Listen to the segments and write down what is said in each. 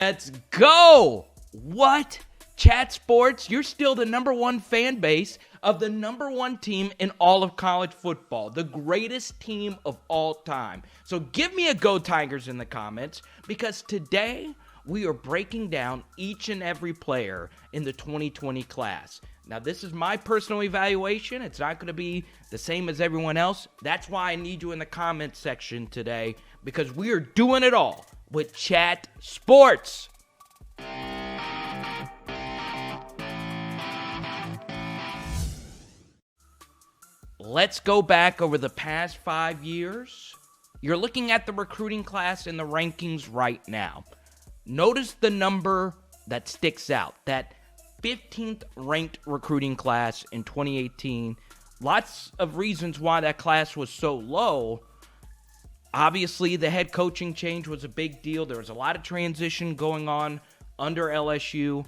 Let's go! What? Chat Sports, you're still the number one fan base of the number one team in all of college football, the greatest team of all time. So give me a Go Tigers in the comments, because today we are breaking down each and every player in the 2020 class. Now, this is my personal evaluation. It's not going to be the same as everyone else. That's why I need you in the comments section today, because we are doing it all with Chat Sports. Let's go back over the past 5 years. You're looking at the recruiting class in the rankings right now. Notice the number that sticks out, that 15th ranked recruiting class in 2018. Lots of reasons why that class was so low. Obviously, the head coaching change was a big deal. There was a lot of transition going on under LSU.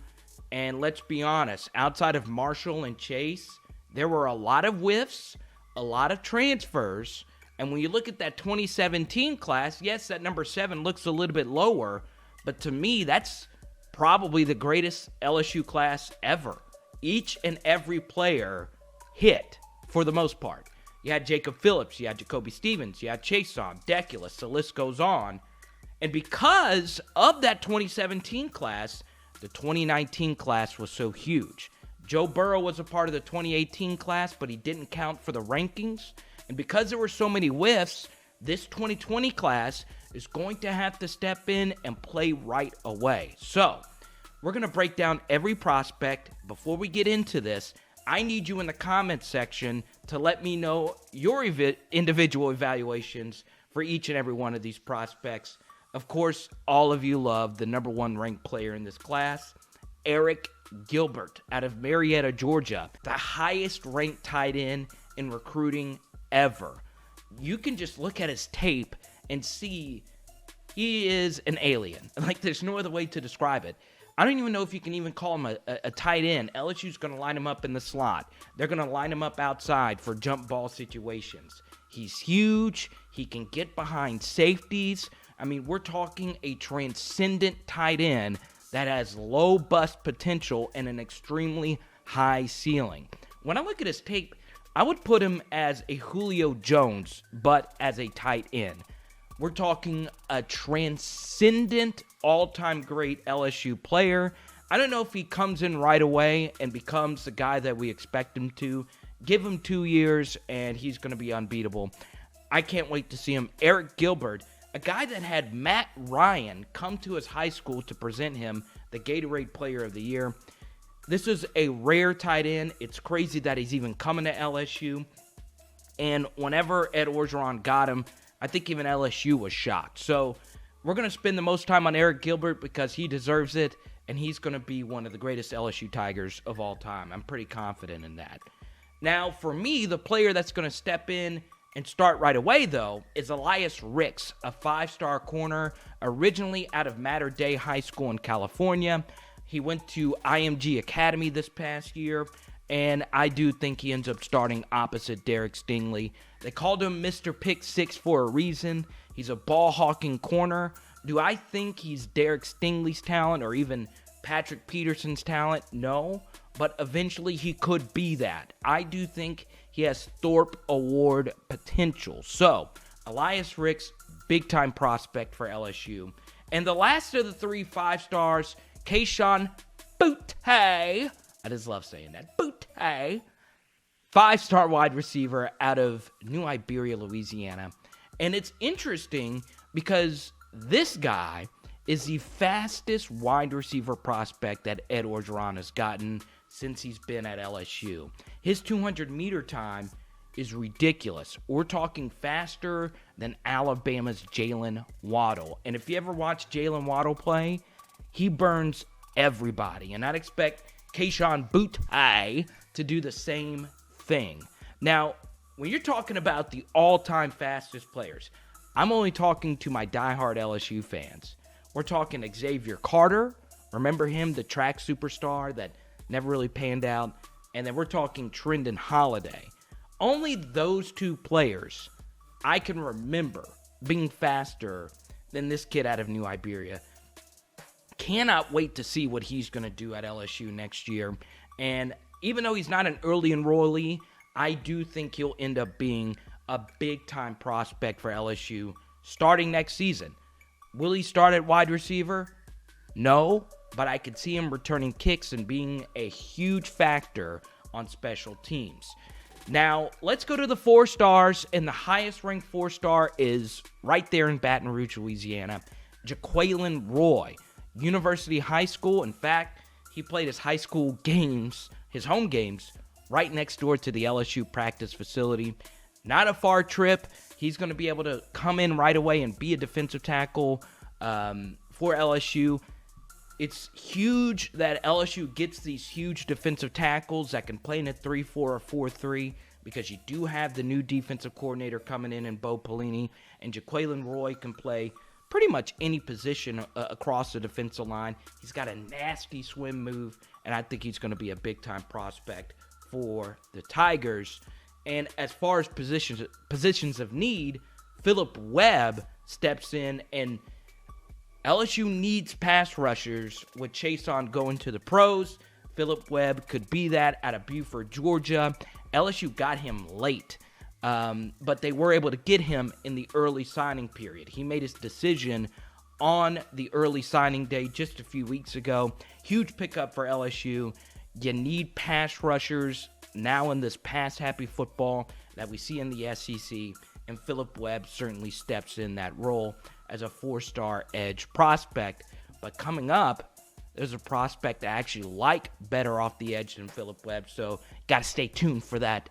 And let's be honest, outside of Marshall and Chase, there were a lot of whiffs, a lot of transfers. And when you look at that 2017 class, yes, that number 7 looks a little bit lower. But to me, that's probably the greatest LSU class ever. Each and every player hit for the most part. You had Jacob Phillips, you had Jacoby Stevens, you had Kayshon, Deculus, the list goes on. And because of that 2017 class, the 2019 class was so huge. Joe Burrow was a part of the 2018 class, but he didn't count for the rankings. And because there were so many whiffs, this 2020 class is going to have to step in and play right away. So, we're going to break down every prospect. Before we get into this, I need you in the comments section to let me know your individual evaluations for each and every one of these prospects. Of course, all of you love the number one ranked player in this class, Arik Gilbert out of Marietta, Georgia, the highest ranked tight end in recruiting ever. You can just look at his tape and see he is an alien. Like, there's no other way to describe it. I don't even know if you can even call him a tight end. LSU's going to line him up in the slot. They're going to line him up outside for jump ball situations. He's huge. He can get behind safeties. I mean, we're talking a transcendent tight end that has low bust potential and an extremely high ceiling. When I look at his tape, I would put him as a Julio Jones, but as a tight end. We're talking a transcendent, all-time great LSU player. I don't know if he comes in right away and becomes the guy that we expect him to. Give him 2 years, and he's going to be unbeatable. I can't wait to see him. Arik Gilbert, a guy that had Matt Ryan come to his high school to present him the Gatorade Player of the Year. This is a rare tight end. It's crazy that he's even coming to LSU. And whenever Ed Orgeron got him, I think even LSU was shocked. So we're going to spend the most time on Arik Gilbert because he deserves it, and he's going to be one of the greatest LSU Tigers of all time. I'm pretty confident in that. Now, for me, the player that's going to step in and start right away, though, is Elias Ricks, a 5-star corner, originally out of Mater Dei High School in California. He went to IMG Academy this past year, and I do think he ends up starting opposite Derek Stingley. They called him Mr. Pick 6 for a reason. He's a ball-hawking corner. Do I think he's Derek Stingley's talent or even Patrick Peterson's talent? No, but eventually he could be that. I do think he has Thorpe Award potential. So, Elias Ricks, big-time prospect for LSU. And the last of the 3 5-stars, Kayshon Boutte. I just love saying that. Boutte. 5-star wide receiver out of New Iberia, Louisiana. And it's interesting because this guy is the fastest wide receiver prospect that Ed Orgeron has gotten since he's been at LSU. His 200-meter time is ridiculous. We're talking faster than Alabama's Jalen Waddle. And if you ever watch Jalen Waddle play, he burns everybody. And I'd expect Kayshon Boutte to do the same thing. Now, when you're talking about the all-time fastest players, I'm only talking to my diehard LSU fans. We're talking Xavier Carter. Remember him, the track superstar that never really panned out? And then we're talking Trendon Holiday. Only those 2 players I can remember being faster than this kid out of New Iberia. cannot wait to see what he's going to do at LSU next year. And even though he's not an early enrollee, I do think he'll end up being a big-time prospect for LSU starting next season. Will he start at wide receiver? No, but I could see him returning kicks and being a huge factor on special teams. Now, let's go to the 4 stars, and the highest-ranked 4-star is right there in Baton Rouge, Louisiana, Jaquelin Roy, University High School. In fact, he played his high school games, his home games, right next door to the LSU practice facility. Not a far trip. He's going to be able to come in right away and be a defensive tackle for LSU. It's huge that LSU gets these huge defensive tackles that can play in a 3-4 or 4-3 because you do have the new defensive coordinator coming in Boutte Pelini, and Jaquelin Roy can play pretty much any position across the defensive line. He's got a nasty swim move, and I think he's going to be a big-time prospect for the Tigers. And as far as positions of need, Philip Webb steps in, and LSU needs pass rushers with Kayshon going to the pros. Philip Webb could be that out of Buford, Georgia. LSU got him late, but they were able to get him in the early signing period. He made his decision on the early signing day just a few weeks ago. Huge pickup for LSU. You need pass rushers now in this pass-happy football that we see in the SEC, and Philip Webb certainly steps in that role as a 4-star edge prospect. But coming up, there's a prospect I actually like better off the edge than Philip Webb, so got to stay tuned for that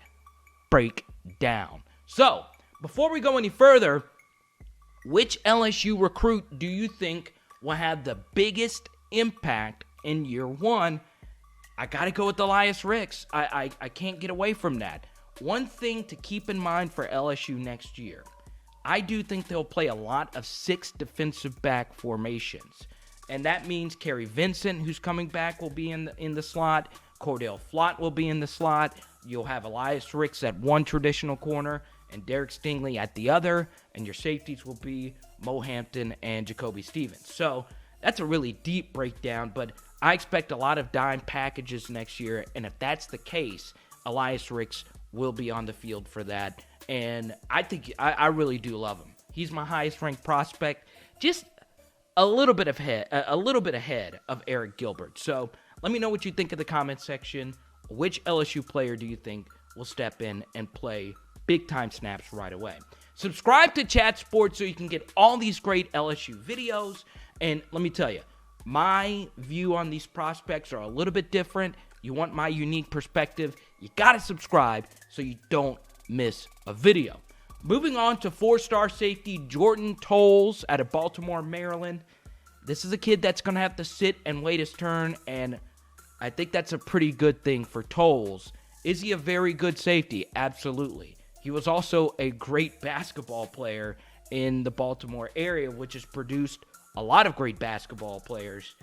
breakdown. So, before we go any further, which LSU recruit do you think will have the biggest impact in year one? I got to go with Elias Ricks. I can't get away from that. One thing to keep in mind for LSU next year, I do think they'll play a lot of 6 defensive back formations. And that means Kerry Vincent, who's coming back, will be in the slot. Cordell Flott will be in the slot. You'll have Elias Ricks at one traditional corner and Derek Stingley at the other. And your safeties will be Mo Hampton and Jacoby Stevens. So that's a really deep breakdown, but I expect a lot of dime packages next year. And if that's the case, Elias Ricks will be on the field for that. And I think I really do love him. He's my highest ranked prospect, just a little bit ahead of Arik Gilbert. So let me know what you think in the comment section. Which LSU player do you think will step in and play big time snaps right away? Subscribe to Chat Sports so you can get all these great LSU videos. And let me tell you, my view on these prospects are a little bit different. You want my unique perspective, you got to subscribe so you don't miss a video. Moving on to 4-star safety Jordan Tolles out of Baltimore, Maryland. This is a kid that's going to have to sit and wait his turn, and I think that's a pretty good thing for Tolles. Is he a very good safety? Absolutely. He was also a great basketball player in the Baltimore area, which has produced a lot of great basketball players.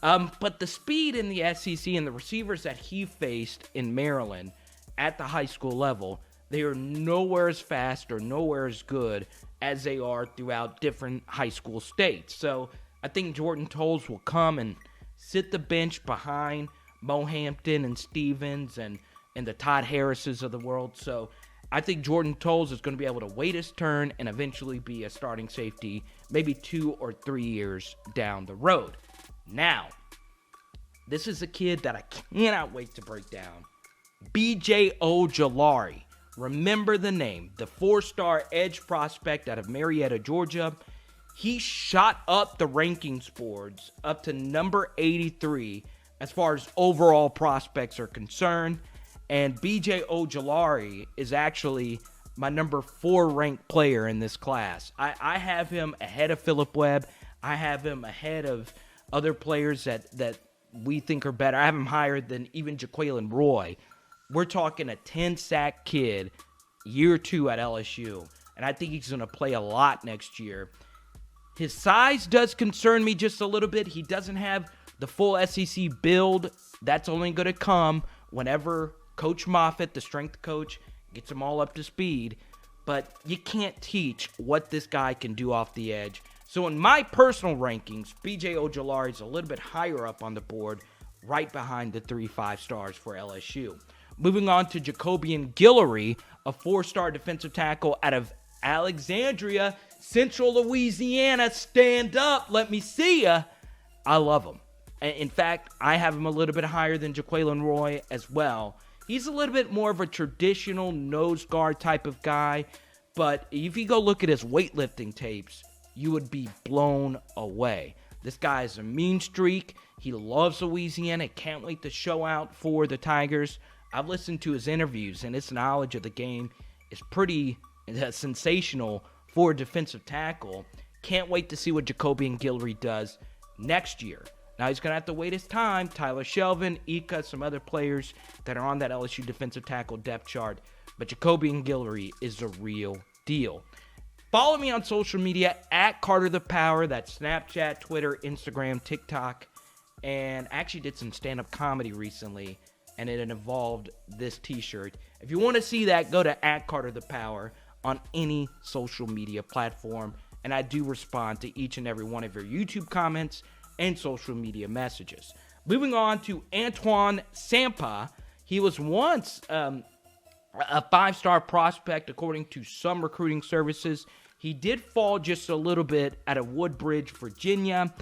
But the speed in the SEC and the receivers that he faced in Maryland at the high school level, they are nowhere as fast or nowhere as good as they are throughout different high school states. So I think Jordan Tolles will come and sit the bench behind Mo Hampton and Stevens and the Todd Harrises of the world. So I think Jordan Tolles is going to be able to wait his turn and eventually be a starting safety maybe 2 or 3 years down the road. Now, this is a kid that I cannot wait to break down. BJ Ojulari. Remember the name, the 4-star edge prospect out of Marietta, Georgia. He shot up the rankings boards up to number 83 as far as overall prospects are concerned. And BJ Ojulari is actually my number 4 ranked player in this class. I have him ahead of Philip Webb. I have him ahead of other players that we think are better. I have him higher than even Jaquelin Roy. We're talking a 10-sack kid, year 2 at LSU, and I think he's going to play a lot next year. His size does concern me just a little bit. He doesn't have the full SEC build. That's only going to come whenever Coach Moffitt, the strength coach, gets them all up to speed. But you can't teach what this guy can do off the edge. So in my personal rankings, BJ Ojulari is a little bit higher up on the board, right behind the 3 5-stars for LSU. Moving on to Jacobian Guillory, a 4-star defensive tackle out of Alexandria, Central Louisiana. Stand up, let me see ya. I love him. In fact, I have him a little bit higher than Jaquelin Roy as well. He's a little bit more of a traditional nose guard type of guy, but if you go look at his weightlifting tapes, you would be blown away. This guy is a mean streak. He loves Louisiana. Can't wait to show out for the Tigers. I've listened to his interviews, and his knowledge of the game is pretty sensational for a defensive tackle. Can't wait to see what Jacobian Guillory does next year. Now he's going to have to wait his time. Tyler Shelvin, Ika, some other players that are on that LSU defensive tackle depth chart. But Jacobian Guillory is the real deal. Follow me on social media at Carter the Power. That's Snapchat, Twitter, Instagram, TikTok. And I actually did some stand-up comedy recently, and it involved this t-shirt. If you want to see that, go to at Carter the Power on any social media platform. And I do respond to each and every one of your YouTube comments and social media messages. Moving on to Antoine Sampa. He was once a 5-star prospect according to some recruiting services. He did fall just a little bit out of Woodbridge, Virginia.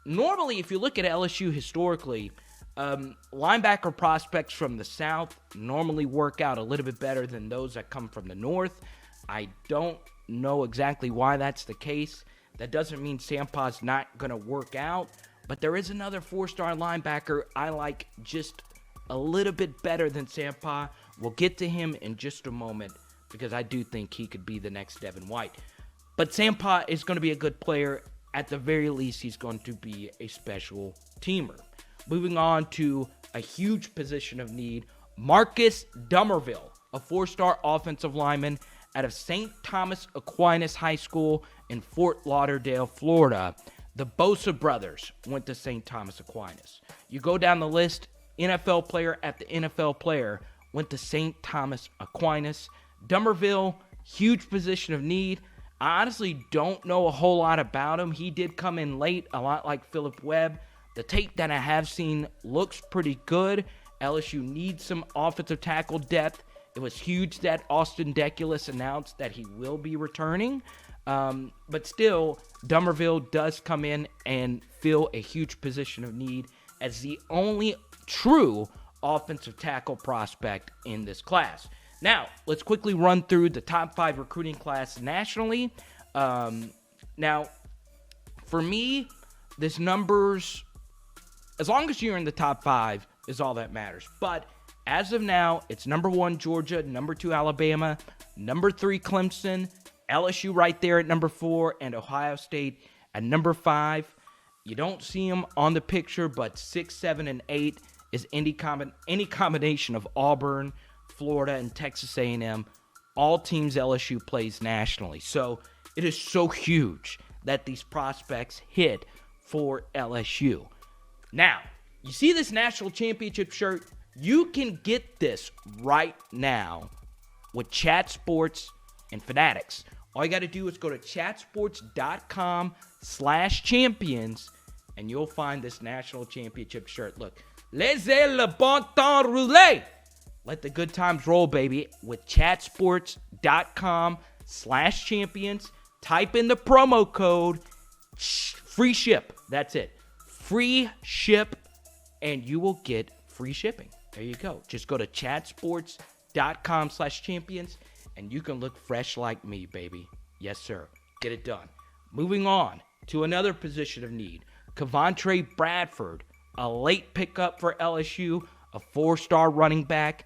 Normally, if you look at LSU historically, linebacker prospects from the South normally work out a little bit better than those that come from the North. I don't know exactly why that's the case. That doesn't mean Sampa's not going to work out, but there is another 4-star linebacker I like just a little bit better than Sampa. We'll get to him in just a moment because I do think he could be the next Devin White. But Sampa is going to be a good player. At the very least, he's going to be a special teamer. Moving on to a huge position of need, Marcus Dumervil, a 4-star offensive lineman out of St. Thomas Aquinas High School in Fort Lauderdale, Florida. The Bosa brothers went to St. Thomas Aquinas. You go down the list, NFL player after NFL player went to St. Thomas Aquinas. Dumervil, huge position of need. I honestly don't know a whole lot about him. He did come in late, a lot like Phillip Webb. The tape that I have seen looks pretty good. LSU needs some offensive tackle depth. It was huge that Austin Deculus announced that he will be returning. But still, Dumervil does come in and fill a huge position of need as the only true offensive tackle prospect in this class. Now, let's quickly run through the top 5 recruiting class nationally. Now, for me, this numbers, as long as you're in the top 5, is all that matters. But as of now, it's number 1 Georgia, number 2 Alabama, number 3 Clemson, LSU right there at number 4, and Ohio State at number 5. You don't see them on the picture, but 6, 7, and 8 is any combination of Auburn, Florida, and Texas A&M. All teams LSU plays nationally. So it is so huge that these prospects hit for LSU. Now, you see this national championship shirt? You can get this right now with Chat Sports and Fanatics. All you got to do is go to chatsports.com/champions and you'll find this national championship shirt. Look, laissez le bon temps rouler. Let the good times roll, baby, with chatsports.com/champions. Type in the promo code, free ship. That's it. Free ship, and you will get free shipping. There you go. Just go to chatsports.com/champions, and you can look fresh like me, baby. Yes, sir. Get it done. Moving on to another position of need. Kevontre Bradford, a late pickup for LSU, a 4-star running back.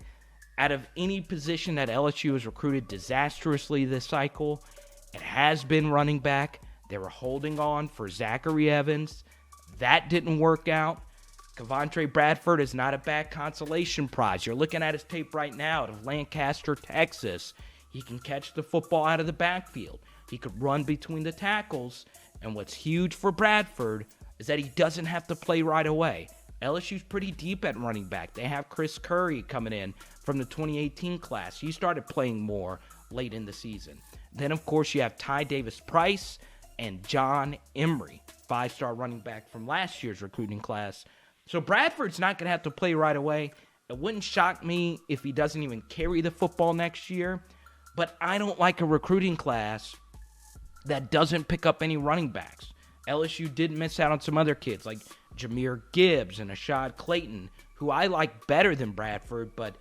Out of any position that LSU has recruited disastrously this cycle, it has been running back. They were holding on for Zachary Evans. That didn't work out. Kevontre Bradford is not a bad consolation prize. You're looking at his tape right now out of Lancaster, Texas. He can catch the football out of the backfield. He could run between the tackles. And what's huge for Bradford is that he doesn't have to play right away. LSU's pretty deep at running back. They have Chris Curry coming in from the 2018 class. He started playing more late in the season. Then, of course, you have Ty Davis Price and John Emery, 5-star running back from last year's recruiting class. So Bradford's not going to have to play right away. It wouldn't shock me if he doesn't even carry the football next year. But I don't like a recruiting class that doesn't pick up any running backs. LSU did miss out on some other kids like Jahmyr Gibbs and Ashad Clayton, who I like better than Bradford, but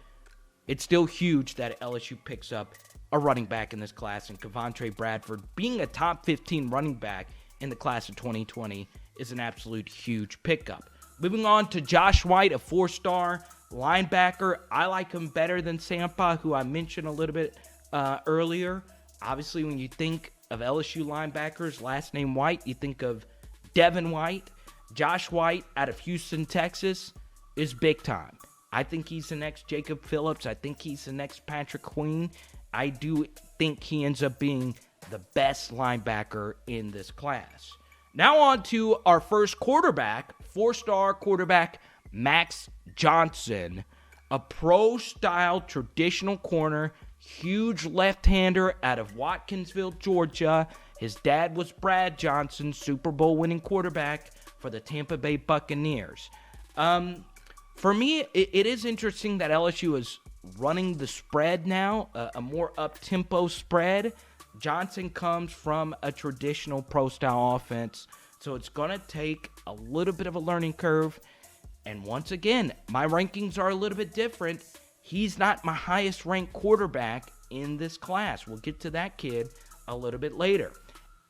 it's still huge that LSU picks up a running back in this class, and Kevontre Bradford being a top 15 running back in the class of 2020 is an absolute huge pickup. Moving on to Josh White, a 4-star linebacker. I like him better than Sampa, who I mentioned a little bit earlier. Obviously, when you think of LSU linebackers, last name White, you think of Devin White. Josh White out of Houston, Texas is big time. I think he's the next Jacob Phillips. I think he's the next Patrick Queen. I do think he ends up being the best linebacker in this class. Now on to our first quarterback, 4-star quarterback Max Johnson, a pro-style traditional corner, huge left-hander out of Watkinsville, Georgia. His dad was Brad Johnson, Super Bowl winning quarterback for the Tampa Bay Buccaneers. For me, it is interesting that LSU is running the spread now, a more up-tempo spread. Johnson comes from a traditional pro-style offense, so it's going to take a little bit of a learning curve. And once again, my rankings are a little bit different. He's not my highest-ranked quarterback in this class. We'll get to that kid a little bit later.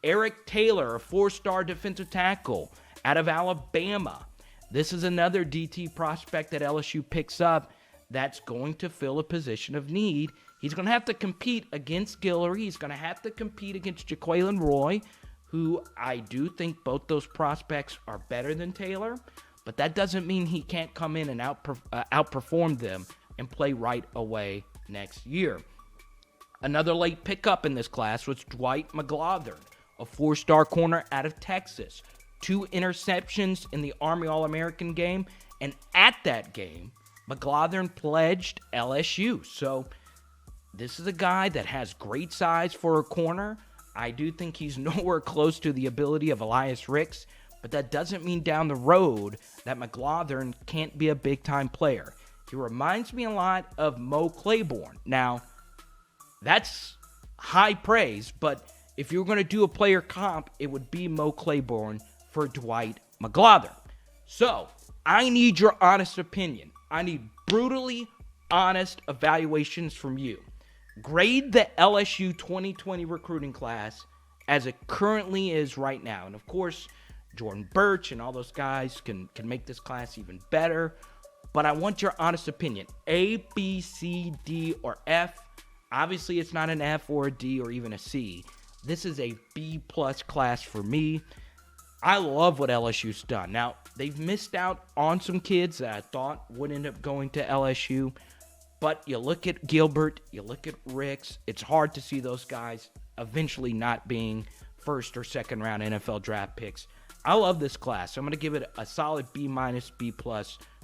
Eric Taylor, a 4-star defensive tackle out of Alabama. This is another DT prospect that LSU picks up that's going to fill a position of need. He's going to have to compete against Guillory. He's going to have to compete against Jaquelin Roy, who I do think both those prospects are better than Taylor, but that doesn't mean he can't come in and outperform them and play right away next year. Another late pickup in this class was Dwight McGlothern, a 4-star corner out of Texas. 2 interceptions in the Army All-American game, and at that game, McGlothern pledged LSU. So this is a guy that has great size for a corner. I do think he's nowhere close to the ability of Elias Ricks, but that doesn't mean down the road that McGlothern can't be a big-time player. He reminds me a lot of Mo Claiborne. Now, that's high praise, but if you were going to do a player comp, it would be Mo Claiborne for Dwight McGlothern. So, I need your honest opinion. I need brutally honest evaluations from you. Grade the LSU 2020 recruiting class as it currently is right now. And of course, Jordan Birch and all those guys can make this class even better. But I want your honest opinion. A, B, C, D, or F. Obviously, it's not an F or a D or even a C. This is a B+ class for me. I love what LSU's done. Now, they've missed out on some kids that I thought would end up going to LSU. But you look at Gilbert, you look at Ricks, it's hard to see those guys eventually not being first or second round NFL draft picks. I love this class. I'm going to give it a solid B-, B+,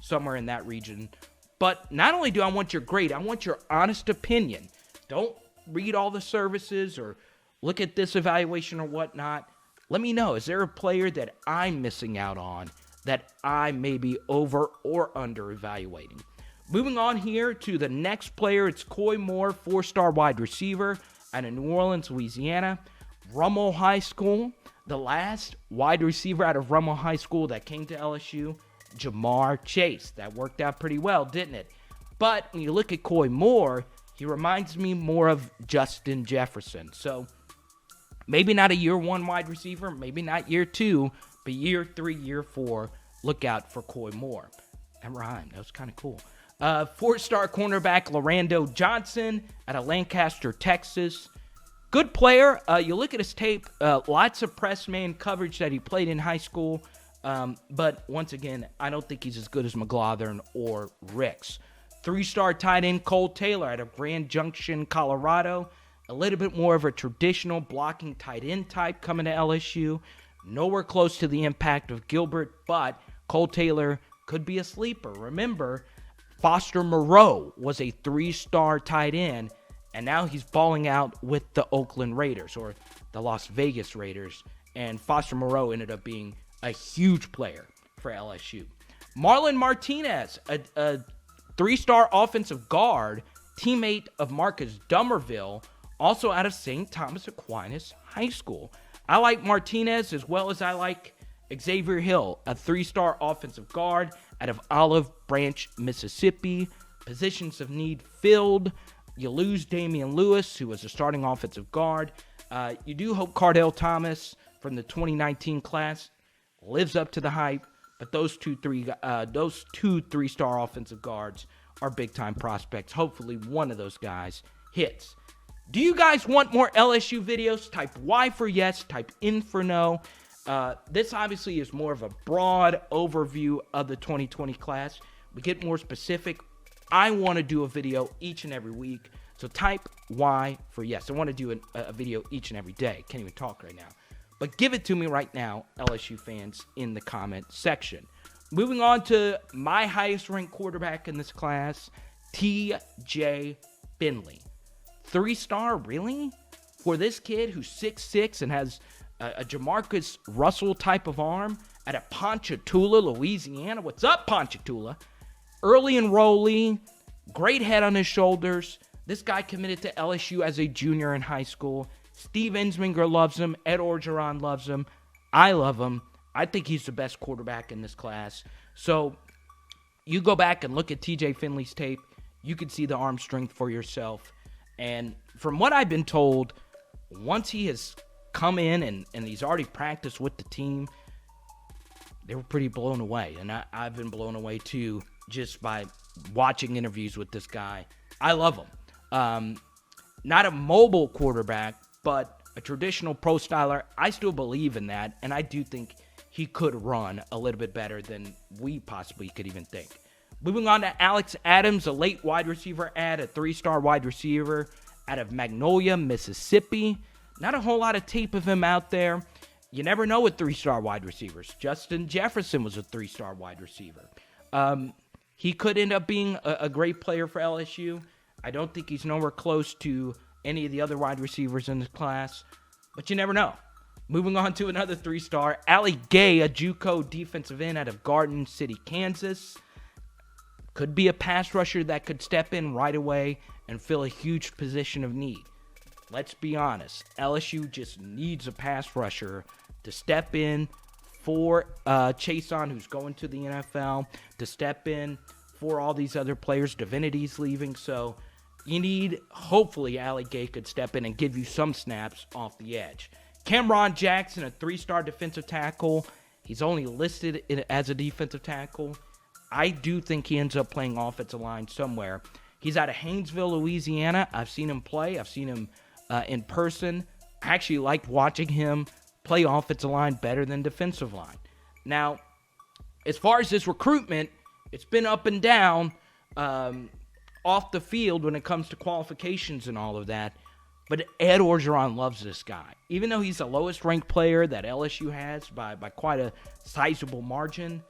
somewhere in that region. But not only do I want your grade, I want your honest opinion. Don't read all the services or look at this evaluation or whatnot. Let me know, is there a player that I'm missing out on that I may be over or under evaluating? Moving on here to the next player, it's Coy Moore, 4-star wide receiver out of New Orleans, Louisiana. Rummel High School, the last wide receiver out of Rummel High School that came to LSU, Jamar Chase. That worked out pretty well, didn't it? But when you look at Coy Moore, he reminds me more of Justin Jefferson. So maybe not a year 1 wide receiver, maybe not year 2, but year 3, year 4, look out for Coy Moore. That rhymed. That was kind of cool. 4-star cornerback Lorando Johnson out of Lancaster, Texas. Good player. You look at his tape, lots of press man coverage that he played in high school. But once again, I don't think he's as good as McGlothern or Ricks. 3-star tight end Cole Taylor out of Grand Junction, Colorado. A little bit more of a traditional blocking tight end type coming to LSU. Nowhere close to the impact of Gilbert, but Cole Taylor could be a sleeper. Remember, Foster Moreau was a 3-star tight end, and now he's balling out with the Oakland Raiders, or the Las Vegas Raiders, and Foster Moreau ended up being a huge player for LSU. Marlon Martinez, a 3-star offensive guard, teammate of Marcus Dumervil, also out of St. Thomas Aquinas High School. I like Martinez as well as I like Xavier Hill, a 3-star offensive guard out of Olive Branch, Mississippi. Positions of need filled. You lose Damian Lewis, who was a starting offensive guard. You do hope Cardell Thomas from the 2019 class lives up to the hype, but those two 3-star offensive guards are big-time prospects. Hopefully one of those guys hits. Do you guys want more LSU videos? Type Y for yes, type N for no. This obviously is more of a broad overview of the 2020 class. We get more specific. I want to do a video each and every week, so type Y for yes. I want to do a video each and every day. Can't even talk right now. But give it to me right now, LSU fans, in the comment section. Moving on to my highest-ranked quarterback in this class, TJ Finley. 3-star, really? For this kid who's 6'6" and has a Jamarcus Russell type of arm out of Ponchatoula, Louisiana. What's up, Ponchatoula? Early enrollee, great head on his shoulders. This guy committed to LSU as a junior in high school. Steve Ensminger loves him. Ed Orgeron loves him. I love him. I think he's the best quarterback in this class. So you go back and look at TJ Finley's tape. You can see the arm strength for yourself. And from what I've been told, once he has come in and he's already practiced with the team, they were pretty blown away. And I've been blown away too just by watching interviews with this guy. I love him. Not a mobile quarterback, but a traditional pro styler. I still believe in that, and I do think he could run a little bit better than we possibly could even think. Moving on to Alex Adams, a late wide receiver a 3-star wide receiver out of Magnolia, Mississippi. Not a whole lot of tape of him out there. You never know with 3-star wide receivers. Justin Jefferson was a 3-star wide receiver. He could end up being a great player for LSU. I don't think he's nowhere close to any of the other wide receivers in this class, but you never know. Moving on to another 3-star, Ali Gay, a JUCO defensive end out of Garden City, Kansas. Could be a pass rusher that could step in right away and fill a huge position of need. Let's be honest, LSU just needs a pass rusher to step in for Kayshon, who's going to the NFL, to step in for all these other players. Divinity's leaving, so you need, hopefully, Ali Gay could step in and give you some snaps off the edge. Cameron Jackson, a 3-star defensive tackle. He's only listed as a defensive tackle. I do think he ends up playing offensive line somewhere. He's out of Haynesville, Louisiana. I've seen him play. I've seen him in person. I actually liked watching him play offensive line better than defensive line. Now, as far as this recruitment, it's been up and down off the field when it comes to qualifications and all of that. But Ed Orgeron loves this guy. Even though he's the lowest ranked player that LSU has by quite a sizable margin,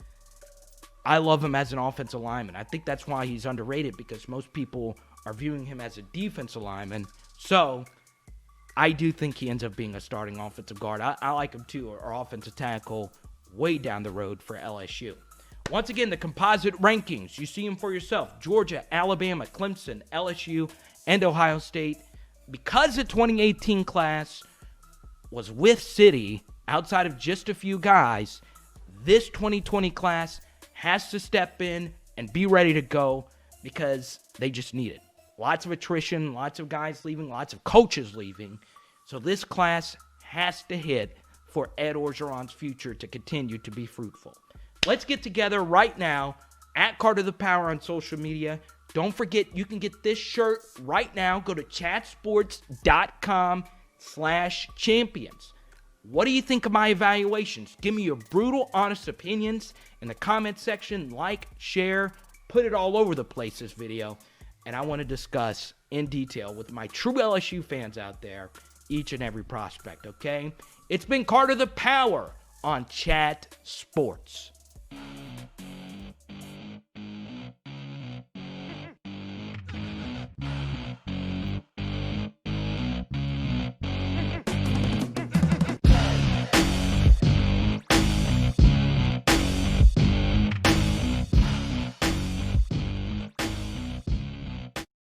I love him as an offensive lineman. I think that's why he's underrated, because most people are viewing him as a defensive lineman. So I do think he ends up being a starting offensive guard. I like him too, or offensive tackle, way down the road for LSU. Once again, the composite rankings. You see them for yourself. Georgia, Alabama, Clemson, LSU, and Ohio State. Because the 2018 class was with City, outside of just a few guys, this 2020 class has to step in and be ready to go because they just need it. Lots of attrition, lots of guys leaving, lots of coaches leaving. So this class has to hit for Ed Orgeron's future to continue to be fruitful. Let's get together right now at Carter the Power on social media. Don't forget, you can get this shirt right now. Go to chatsports.com/champions. What do you think of my evaluations? Give me your brutal, honest opinions in the comment section. Like, share, put it all over the place, this video. And I want to discuss in detail with my true LSU fans out there each and every prospect, okay? It's been Carter the Power on Chat Sports.